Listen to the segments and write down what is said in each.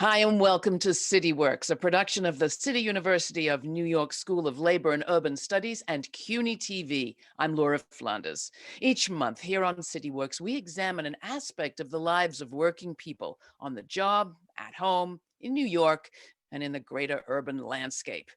Hi, and welcome to CityWorks, a production of the City University of New York School of Labor and Urban Studies and CUNY TV. I'm Laura Flanders. Each month here on CityWorks, we examine an aspect of the lives of working people on the job, at home, in New York, and in the greater urban landscape.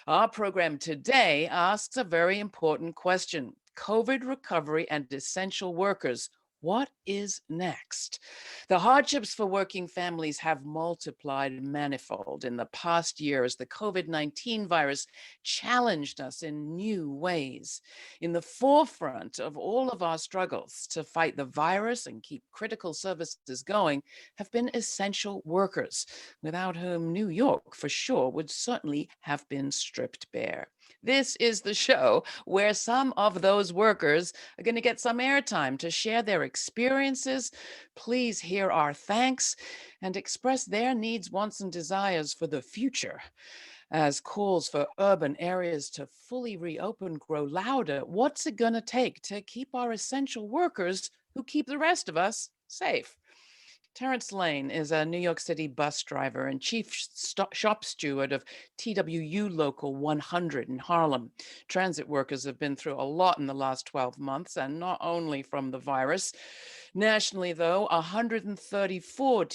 Our program today asks a very important question: COVID recovery and essential workers. What is next? The hardships for working families have multiplied manifold in the past year as the COVID-19 virus challenged us in new ways. In the forefront of all of our struggles to fight the virus and keep critical services going have been essential workers, without whom New York, for sure, would certainly have been stripped bare. This is the show where some of those workers are going to get some airtime to share their experiences. Please hear our thanks and express their needs, wants, and desires for the future. As calls for urban areas to fully reopen grow louder, what's it going to take to keep our essential workers who keep the rest of us safe? Terence Layne is a New York City bus driver and chief shop steward of TWU Local 100 in Harlem. Transit workers have been through a lot in the last 12 months, and not only from the virus. Nationally, though, 134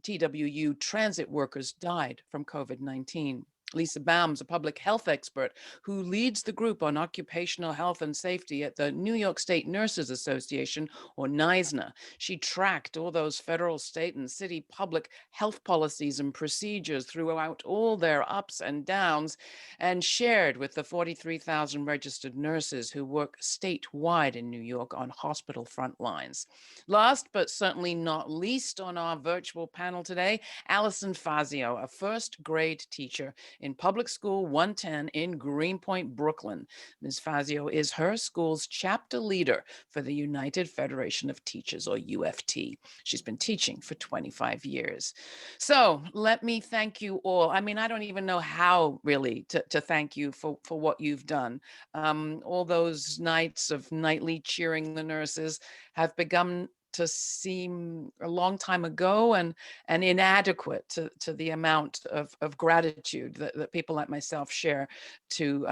TWU transit workers died from COVID-19. Lisa Baum is a public health expert who leads the group on occupational health and safety at the New York State Nurses Association, or NYSNA. She tracked all those federal, state, and city public health policies and procedures throughout all their ups and downs, and shared with the 43,000 registered nurses who work statewide in New York on hospital front lines. Last but certainly not least on our virtual panel today, Allison Fazio, a first grade teacher in Public School 110 in Greenpoint, Brooklyn. Ms. Fazio is her school's chapter leader for the United Federation of Teachers, or UFT. She's been teaching for 25 years. So let me thank you all. I mean, I don't even know how really to thank you for what you've done. All those nights of nightly cheering the nurses have begun to seem a long time ago and inadequate to the amount of gratitude that people like myself share to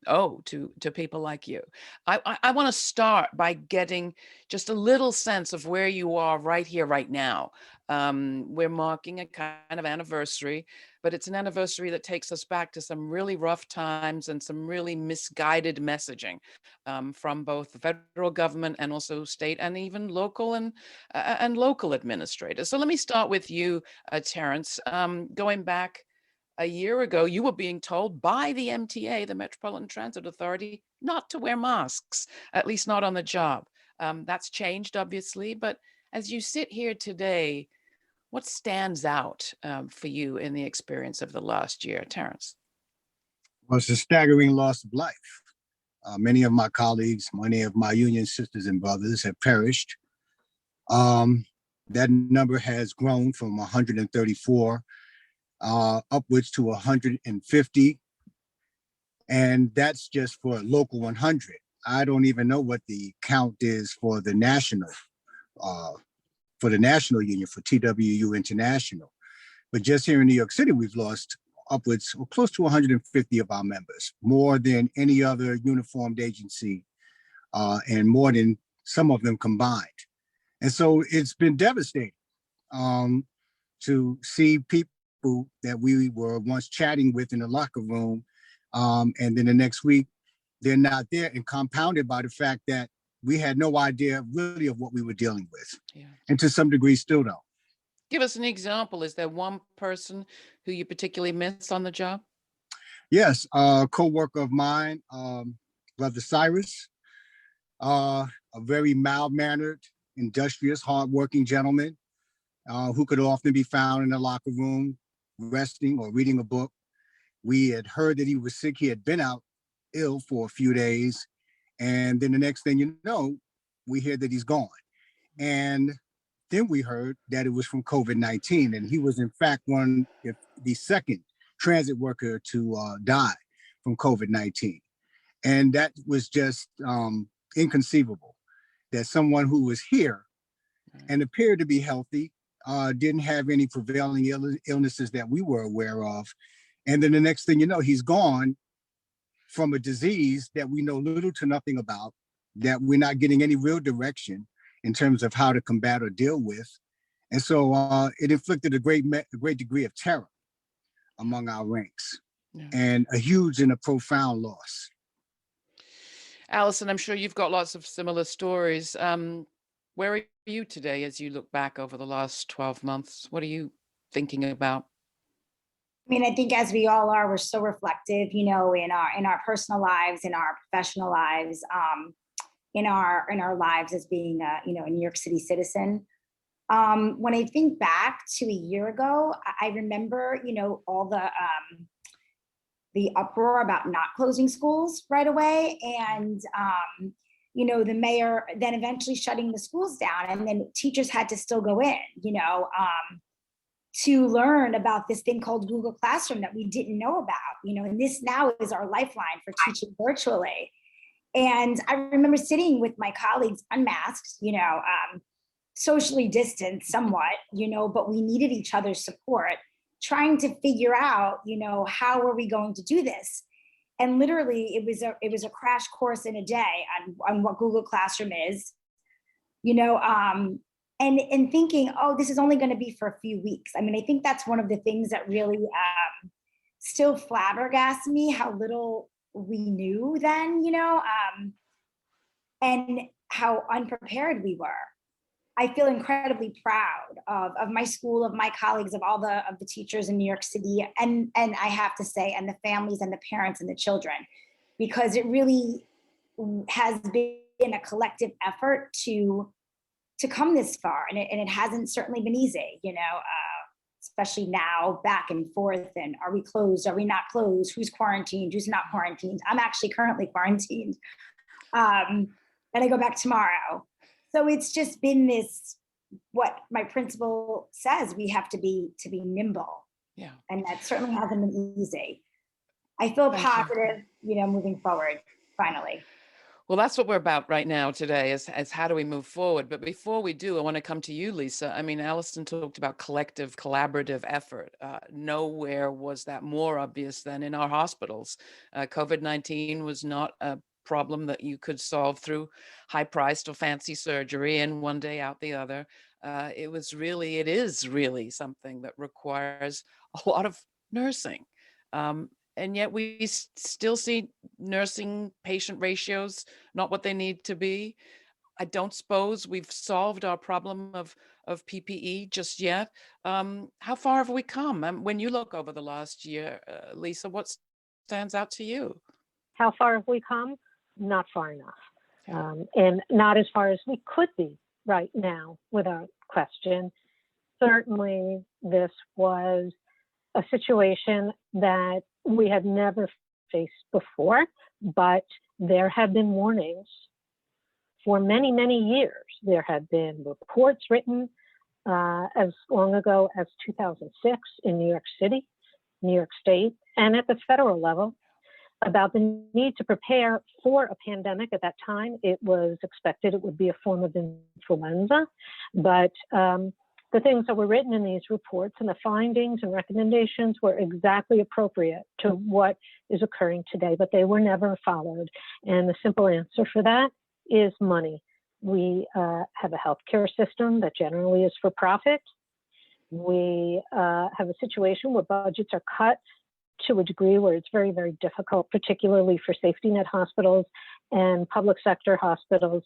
to people like you. I want to start by getting just a little sense of where you are right here, right now. We're marking a kind of anniversary, but it's an anniversary that takes us back to some really rough times and some really misguided messaging from both the federal government and also state and even local and local administrators. So let me start with you, Terence. Going back a year ago, you were being told by the MTA, the Metropolitan Transit Authority, not to wear masks, at least not on the job. That's changed, obviously, but as you sit here today, what stands out for you in the experience of the last year, Terence? Well, it's a staggering loss of life. Many of my colleagues, many of my union sisters and brothers have perished. That number has grown from 134 upwards to 150. And that's just for local 100. I don't even know what the count is for the national union, for TWU International. But just here in New York City, we've lost upwards or close to 150 of our members, more than any other uniformed agency, and more than some of them combined. And so it's been devastating to see people that we were once chatting with in the locker room, and then the next week, they're not there, and compounded by the fact that we had no idea really of what we were dealing with. Yeah. And to some degree still don't. Give us an example. Is there one person who you particularly miss on the job? Yes, a co-worker of mine, Brother Cyrus, a very mild-mannered, industrious, hardworking gentleman who could often be found in the locker room, resting or reading a book. We had heard that he was sick. He had been out ill for a few days. And then the next thing you know, we hear that he's gone. And then we heard that it was from COVID-19. And he was, in fact, the second transit worker to die from COVID-19. And that was just inconceivable, that someone who was here and appeared to be healthy, didn't have any prevailing illnesses that we were aware of. And then the next thing you know, he's gone from a disease that we know little to nothing about, that we're not getting any real direction in terms of how to combat or deal with. And so it inflicted a great degree of terror among our ranks, and a huge and a profound loss. Allison, I'm sure you've got lots of similar stories. Where are you today as you look back over the last 12 months? What are you thinking about? I mean, I think as we all are, we're so reflective, you know, in our personal lives, in our professional lives, in our lives as being a, you know, a New York City citizen. When I think back to a year ago, I remember, you know, all the uproar about not closing schools right away, and you know, the mayor then eventually shutting the schools down, and then teachers had to still go in, you know, to learn about this thing called Google Classroom that we didn't know about, you know, and this now is our lifeline for teaching virtually. And I remember sitting with my colleagues unmasked, you know, socially distanced somewhat, you know, but we needed each other's support, trying to figure out, you know, how are we going to do this? And literally it was a crash course in a day on what Google Classroom is, you know, and thinking, oh, this is only going to be for a few weeks. I mean, I think that's one of the things that really still flabbergasts me, how little we knew then, you know, and how unprepared we were. I feel incredibly proud of my school, of my colleagues, of all of the teachers in New York City, and I have to say, and the families and the parents and the children, because it really has been a collective effort to come this far, and it hasn't certainly been easy, you know, especially now, back and forth, and are we closed, are we not closed, who's quarantined, who's not quarantined. I'm actually currently quarantined, and I go back tomorrow. So it's just been this, what my principal says, we have to be nimble. Yeah. And that certainly hasn't been easy. I feel positive, you know, moving forward, finally. Well, that's what we're about right now today, is how do we move forward? But before we do, I want to come to you, Lisa. I mean, Allison talked about collective, collaborative effort. Nowhere was that more obvious than in our hospitals. COVID-19 was not a problem that you could solve through high-priced or fancy surgery and one day out the other. It is really something that requires a lot of nursing. And yet we still see nursing patient ratios not what they need to be. I don't suppose we've solved our problem of PPE just yet. How far have we come? When you look over the last year, Lisa, what stands out to you? How far have we come? Not far enough. And not as far as we could be right now, without question. Certainly, this was a situation that we had never faced before, but there have been warnings for many, many years. There have been reports written as long ago as 2006 in New York City, New York State, and at the federal level about the need to prepare for a pandemic. At that time, it was expected it would be a form of influenza, but the things that were written in these reports and the findings and recommendations were exactly appropriate to what is occurring today, but they were never followed. And the simple answer for that is money. We have a healthcare system that generally is for profit. We have a situation where budgets are cut to a degree where it's very, very difficult, particularly for safety net hospitals and public sector hospitals,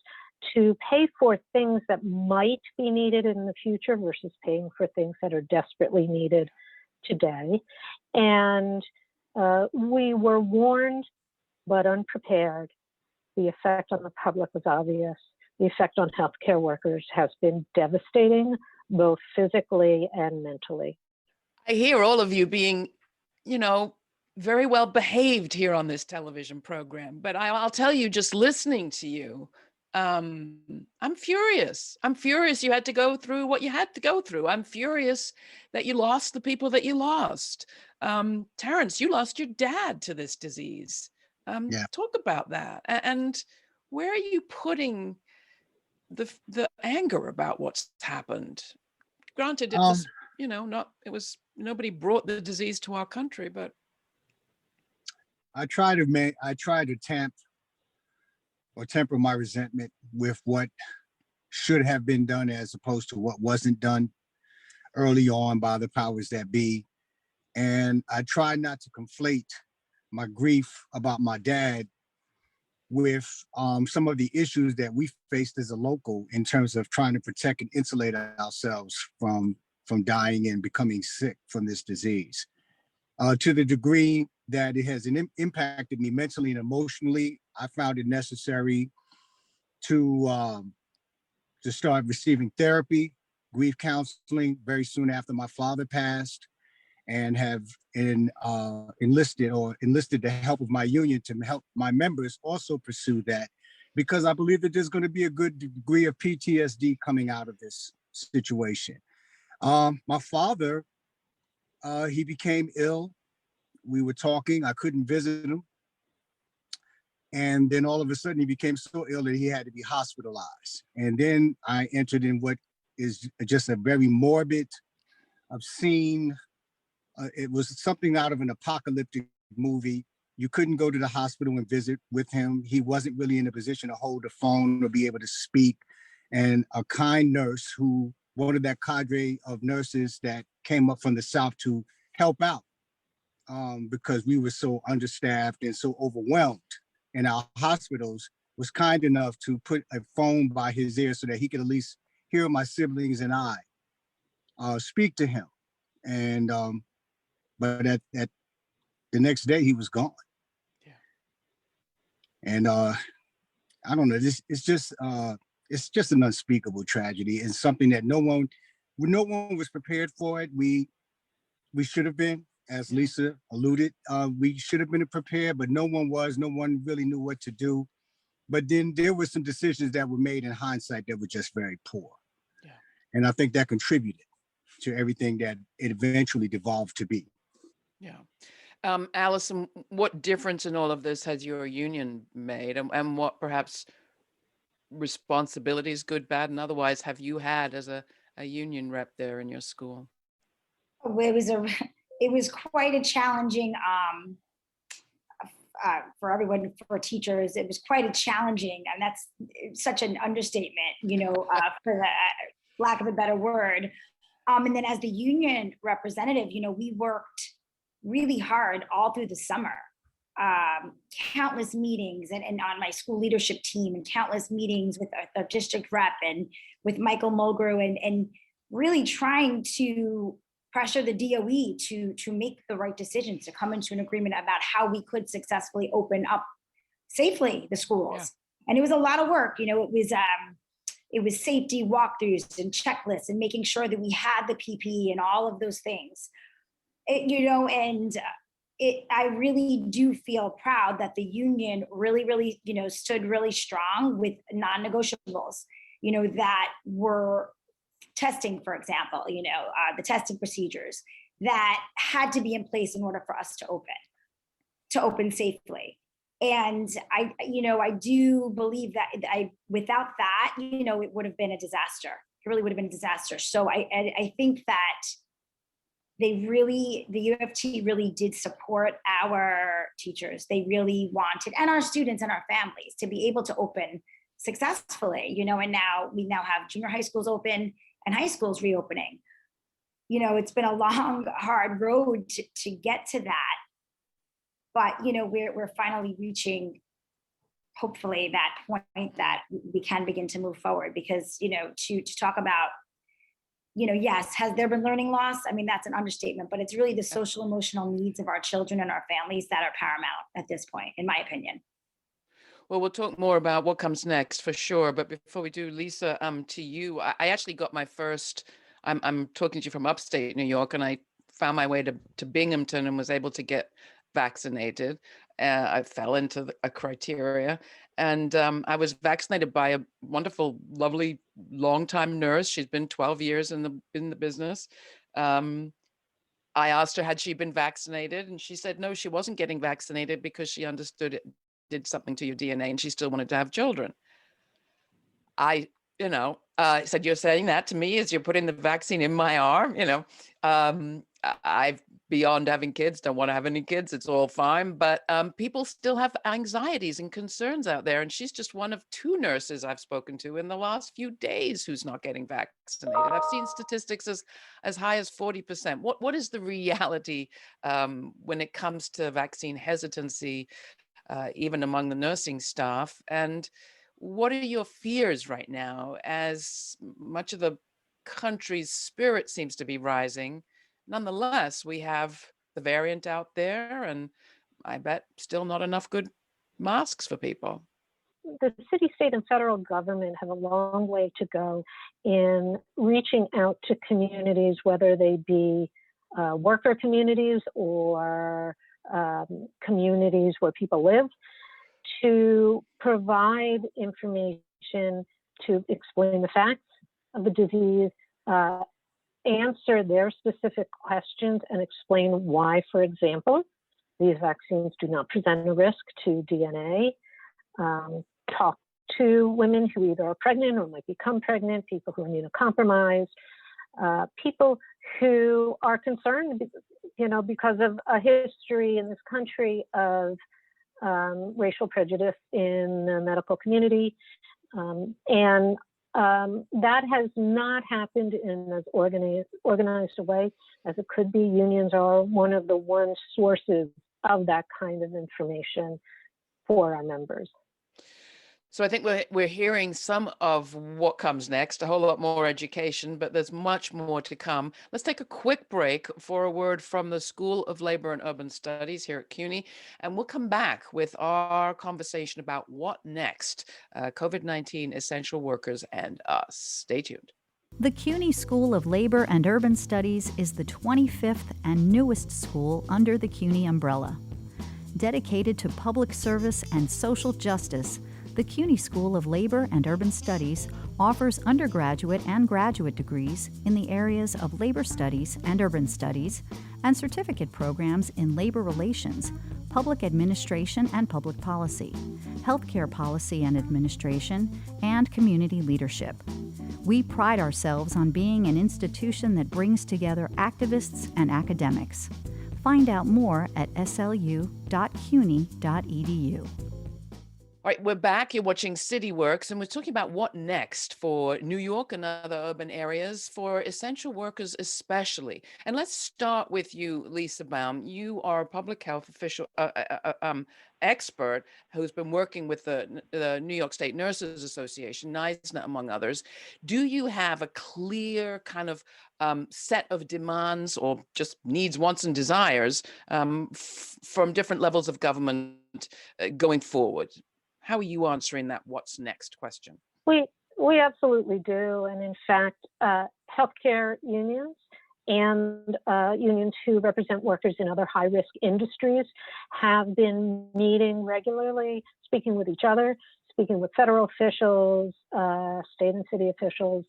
to pay for things that might be needed in the future versus paying for things that are desperately needed today. And we were warned, but unprepared. The effect on the public was obvious. The effect on healthcare workers has been devastating, both physically and mentally. I hear all of you being, you know, very well behaved here on this television program, but I'll tell you, just listening to you, I'm furious. I'm furious you had to go through what you had to go through. I'm furious that you lost the people that you lost. Terence, you lost your dad to this disease. Talk about that. And where are you putting the anger about what's happened? Granted, it was, you know, nobody brought the disease to our country, but. I try to temper my resentment with what should have been done as opposed to what wasn't done early on by the powers that be. And I try not to conflate my grief about my dad with some of the issues that we faced as a local in terms of trying to protect and insulate ourselves from dying and becoming sick from this disease. To the degree that it has impacted me mentally and emotionally, I found it necessary to start receiving therapy, grief counseling very soon after my father passed, and have enlisted the help of my union to help my members also pursue that, because I believe that there's going to be a good degree of PTSD coming out of this situation. My father, he became ill. We were talking, I couldn't visit him. And then all of a sudden he became so ill that he had to be hospitalized. And then I entered in what is just a very morbid, obscene, it was something out of an apocalyptic movie. You couldn't go to the hospital and visit with him. He wasn't really in a position to hold the phone or be able to speak. And a kind nurse one of that cadre of nurses that came up from the South to help out, because we were so understaffed and so overwhelmed in our hospitals, was kind enough to put a phone by his ear so that he could at least hear my siblings and I speak to him. And but at the next day he was gone. Yeah. And I don't know, it's just an unspeakable tragedy, and something that no one was prepared for it. We should have been, as Lisa alluded, we should have been prepared, but no one was. No one really knew what to do. But then there were some decisions that were made in hindsight that were just very poor. Yeah. And I think that contributed to everything that it eventually devolved to be. Yeah. Allison, what difference in all of this has your union made, and what perhaps responsibilities, good, bad, and otherwise, have you had as a union rep there in your school? It was quite a challenging, for everyone, for teachers, it was quite a challenging, and that's such an understatement, for the lack of a better word. And then as the union representative, we worked really hard all through the summer, countless meetings and on my school leadership team, and countless meetings with our district rep and with Michael Mulgrew, and really trying to pressure the DOE to make the right decisions, to come into an agreement about how we could successfully open up safely the schools. Yeah. And it was a lot of work. It was safety walkthroughs and checklists and making sure that we had the PPE and all of those things. I really do feel proud that the union really, stood really strong with non-negotiables, that were testing, for example, the testing procedures that had to be in place in order for us to open safely. And I do believe that without that, it would have been a disaster. It really would have been a disaster. So I think that the UFT really did support our teachers. They really wanted, and our students and our families, to be able to open successfully, and we now have junior high schools open and high schools reopening. It's been a long, hard road to get to that. But, we're finally reaching, hopefully, that point that we can begin to move forward, because, to talk about, yes, has there been learning loss? I mean, that's an understatement, but it's really the social emotional needs of our children and our families that are paramount at this point, in my opinion. Well, we'll talk more about what comes next for sure. But before we do, Lisa, to you, I actually got my first, I'm talking to you from upstate New York, and I found my way to Binghamton and was able to get vaccinated. I fell into a criteria, and I was vaccinated by a wonderful, lovely, longtime nurse. She's been 12 years in the business. I asked her, had she been vaccinated? And she said, no, she wasn't getting vaccinated because she understood it did something to your DNA and she still wanted to have children. I said, you're saying that to me as you're putting the vaccine in my arm. I've beyond having kids, don't want to have any kids. It's all fine. But people still have anxieties and concerns out there. And she's just one of 2 nurses I've spoken to in the last few days who's not getting vaccinated. I've seen statistics as high as 40%. What is the reality when it comes to vaccine hesitancy, even among the nursing staff? And what are your fears right now, as much of the country's spirit seems to be rising? Nonetheless, we have the variant out there, and I bet still not enough good masks for people. The city, state, and federal government have a long way to go in reaching out to communities, whether they be worker communities or communities where people live, to provide information to explain the facts of the disease, answer their specific questions, and explain why, for example, these vaccines do not present a risk to DNA. Talk to women who either are pregnant or might become pregnant, people who are immunocompromised, people who are concerned, because of a history in this country of racial prejudice in the medical community. That has not happened in as organized a way as it could be. Unions are one of the sources of that kind of information for our members. So I think we're hearing some of what comes next, a whole lot more education, but there's much more to come. Let's take a quick break for a word from the School of Labor and Urban Studies here at CUNY, and we'll come back with our conversation about what next, COVID-19 essential workers and us. Stay tuned. The CUNY School of Labor and Urban Studies is the 25th and newest school under the CUNY umbrella. Dedicated to public service and social justice, the CUNY School of Labor and Urban Studies offers undergraduate and graduate degrees in the areas of labor studies and urban studies, and certificate programs in labor relations, public administration and public policy, healthcare policy and administration, and community leadership. We pride ourselves on being an institution that brings together activists and academics. Find out more at slu.cuny.edu. All right, we're back. You're watching CityWorks, and we're talking about what next for New York and other urban areas, for essential workers especially. And let's start with you, Lisa Baum. You are a public health official, expert who's been working with the New York State Nurses Association, NYSNA, among others. Do you have a clear kind of set of demands or just needs, wants, and desires from different levels of government going forward? How are you answering that what's next question? We absolutely do. And in fact, healthcare unions and unions who represent workers in other high-risk industries have been meeting regularly, speaking with each other, speaking with federal officials, state and city officials,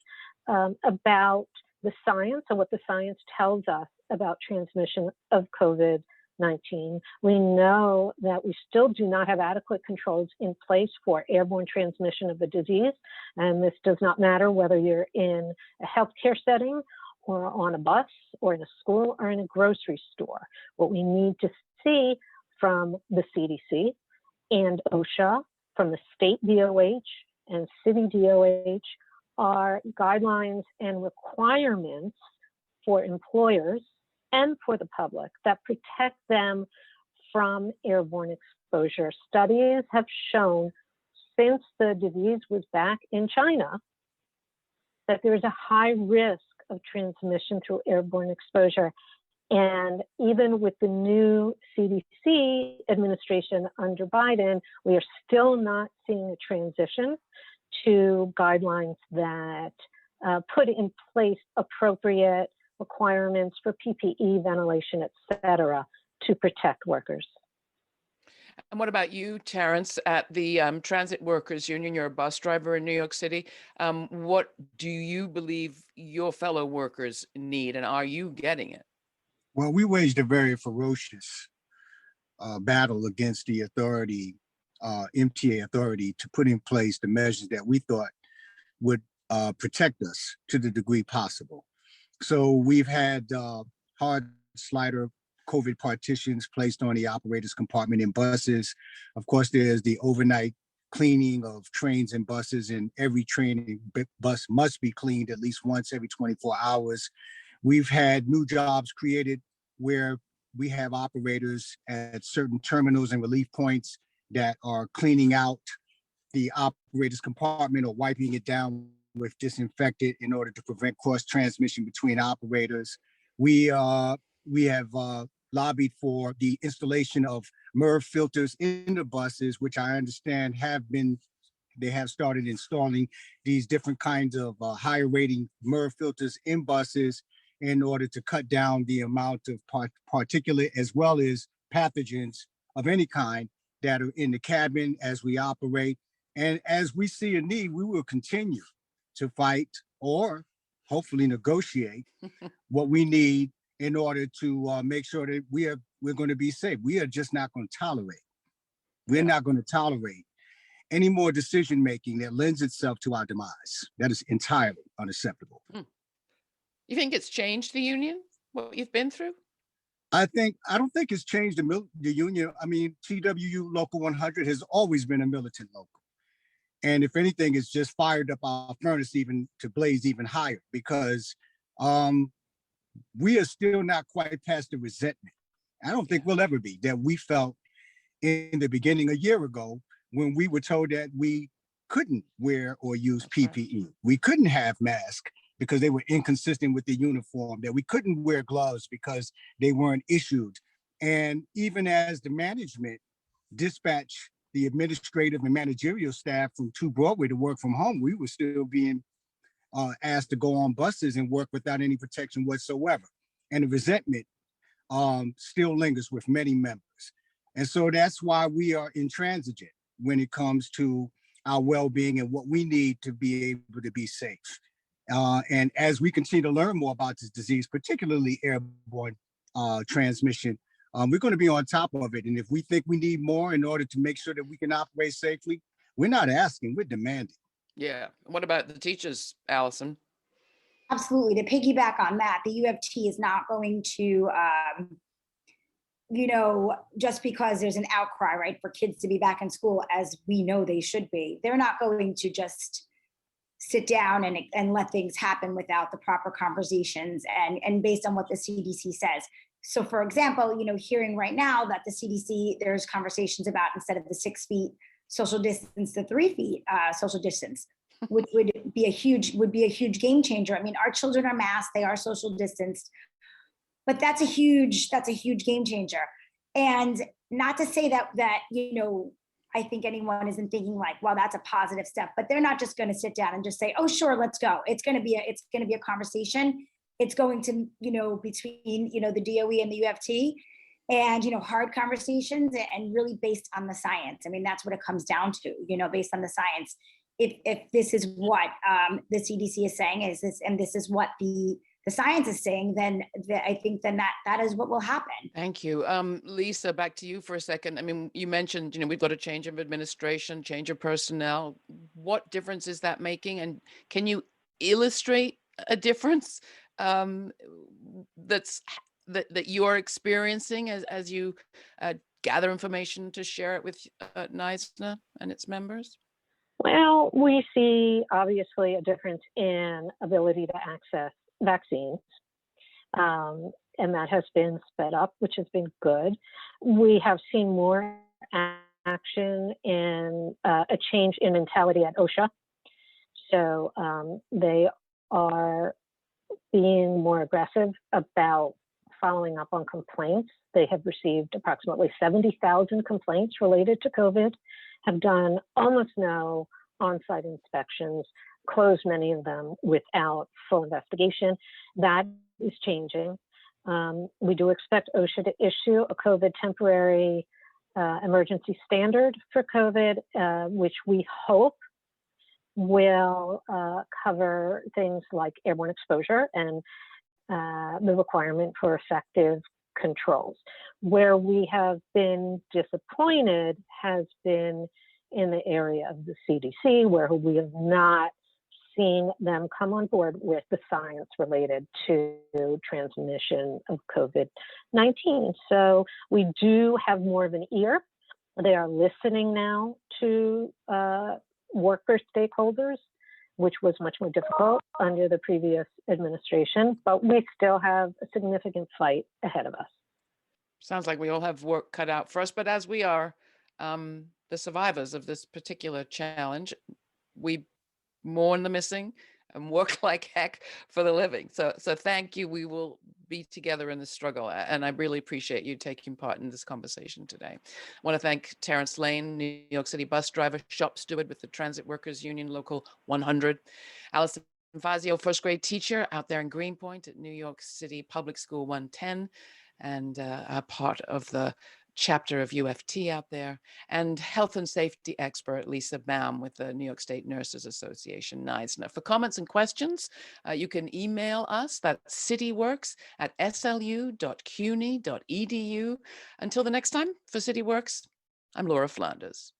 about the science and what the science tells us about transmission of COVID-19. We know that we still do not have adequate controls in place for airborne transmission of the disease. And this does not matter whether you're in a healthcare setting or on a bus or in a school or in a grocery store. What we need to see from the CDC and OSHA, from the state DOH and city DOH, are guidelines and requirements for employers and for the public that protect them from airborne exposure. Studies have shown since the disease was back in China that there is a high risk of transmission through airborne exposure. And even with the new CDC administration under Biden, we are still not seeing a transition to guidelines that put in place appropriate requirements for PPE, ventilation, et cetera, to protect workers. And what about you, Terence, at the Transit Workers Union? You're a bus driver in New York City. What do you believe your fellow workers need, and are you getting it? Well, we waged a very ferocious battle against the authority, MTA authority, to put in place the measures that we thought would protect us to the degree possible. So we've had hard slider COVID partitions placed on the operator's compartment in buses. Of course, there's the overnight cleaning of trains and buses, and every train and bus must be cleaned at least once every 24 hours. We've had new jobs created where we have operators at certain terminals and relief points that are cleaning out the operator's compartment or wiping it down with disinfectant in order to prevent cross transmission between operators. We have lobbied for the installation of MERV filters in the buses, which I understand they have started installing these different kinds of higher rating MERV filters in buses in order to cut down the amount of particulate as well as pathogens of any kind that are in the cabin as we operate. And as we see a need, we will continue to fight or hopefully negotiate what we need in order to make sure that we're going to be safe. We are just not going to tolerate. We're not going to tolerate any more decision making that lends itself to our demise. That is entirely unacceptable. You think it's changed the union, what you've been through? I don't think it's changed the union. I mean, TWU Local 100 has always been a militant local. And if anything, it's just fired up our furnace even to blaze even higher, because we are still not quite past the resentment. I don't think we'll ever be that we felt in the beginning a year ago when we were told that we couldn't wear or use PPE. Right. We couldn't have masks because they were inconsistent with the uniform, that we couldn't wear gloves because they weren't issued. And even as the management dispatched the administrative and managerial staff from 2 Broadway to work from home, we were still being asked to go on buses and work without any protection whatsoever. And the resentment still lingers with many members. And so that's why we are intransigent when it comes to our well-being and what we need to be able to be safe. And as we continue to learn more about this disease, particularly airborne transmission, we're going to be on top of it. And if we think we need more in order to make sure that we can operate safely, we're not asking, we're demanding. Yeah. What about the teachers, Allison? Absolutely. To piggyback on that, the UFT is not going to, just because there's an outcry, right, for kids to be back in school, as we know they should be, they're not going to just sit down and let things happen without the proper conversations and based on what the CDC says. So for example, hearing right now that the CDC, there's conversations about instead of the 6 feet social distance, the 3 feet social distance, which would be a huge game changer. I mean, our children are masked, they are social distanced, but that's a huge game changer. And not to say that I think anyone isn't thinking like, well, that's a positive step, but they're not just going to sit down and just say, oh, sure, let's go. It's going to be a conversation. It's going to, between, the DOE and the UFT and, hard conversations and really based on the science. I mean, that's what it comes down to, based on the science. If this is what the CDC is saying and this is what the science is saying, then I think that is what will happen. Thank you. Lisa, back to you for a second. I mean, you mentioned, we've got a change of administration, change of personnel. What difference is that making? And can you illustrate a difference that you're experiencing as you gather information to share it with NYSNA and its members? Well, we see obviously a difference in ability to access vaccines, and that has been sped up, which has been good. We have seen more action in a change in mentality at OSHA. So they are being more aggressive about following up on complaints. They have received approximately 70,000 complaints related to COVID, have done almost no on-site inspections, closed many of them without full investigation. That is changing. We do expect OSHA to issue a COVID temporary emergency standard for COVID, which we hope will cover things like airborne exposure and the requirement for effective controls. Where we have been disappointed has been in the area of the CDC, where we have not seen them come on board with the science related to transmission of COVID-19. So we do have more of an ear. They are listening now to worker stakeholders, which was much more difficult under the previous administration, but we still have a significant fight ahead of us. Sounds like we all have work cut out for us, but as we are the survivors of this particular challenge, we mourn the missing and work like heck for the living. So thank you. We will be together in this struggle. And I really appreciate you taking part in this conversation today. I want to thank Terence Layne, New York City bus driver, shop steward with the Transit Workers Union Local 100. Allison Fazio, first grade teacher out there in Greenpoint at New York City Public School 110, and a part of the chapter of UFT out there, and health and safety expert Lisa Baum with the New York State Nurses Association, NYSNA. For comments and questions, you can email us. That's cityworks@slu.cuny.edu. Until the next time, for CityWorks, I'm Laura Flanders.